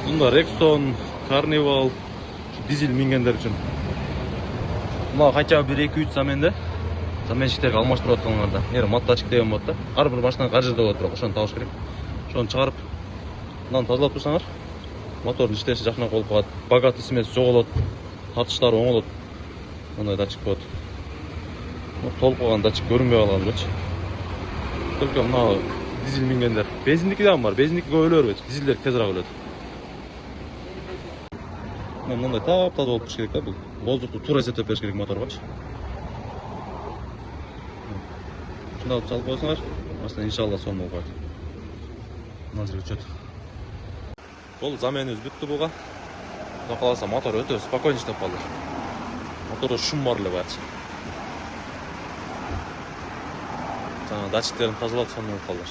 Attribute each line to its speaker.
Speaker 1: Bunda Rexon, Carnival, dizel мингендер үшін. Мына хотя бы 1-2-3 заменде. Заменщиктерге алмаштырып атканларда. Нері маттачик деген болады да. Ар бир машина кар жерде болот, бирок ошону табыш керек. Ошону чыгарып, мынаны тазалап турсаңар, мотордун иштеши жакшыраак болуп калат. Багат исмеси жоголот, татыштары оңолот. Мындай датчик болот. Толуп калган датчик көрүнбөй калган элечи. Только мына дизель мингендер. Бензиндики дагы бар. Бензиндики көп өлөр, дизелдер тезирээк өлөт. Мындай тап-таза болуп туруш керек да, бул. Воздухту туура эсептеп бериш керек моторгочу. Шундай кылып салып койсоңар, машина иншалла сонун болуп калат. Назыр өчөт. Бул заменибиз бүттү буга. Кудай кааласа мотор өтө спокойно иштеп калды. Мотордо шум бар эле бачы. Датчиктерин тазалап сонун болуп калды.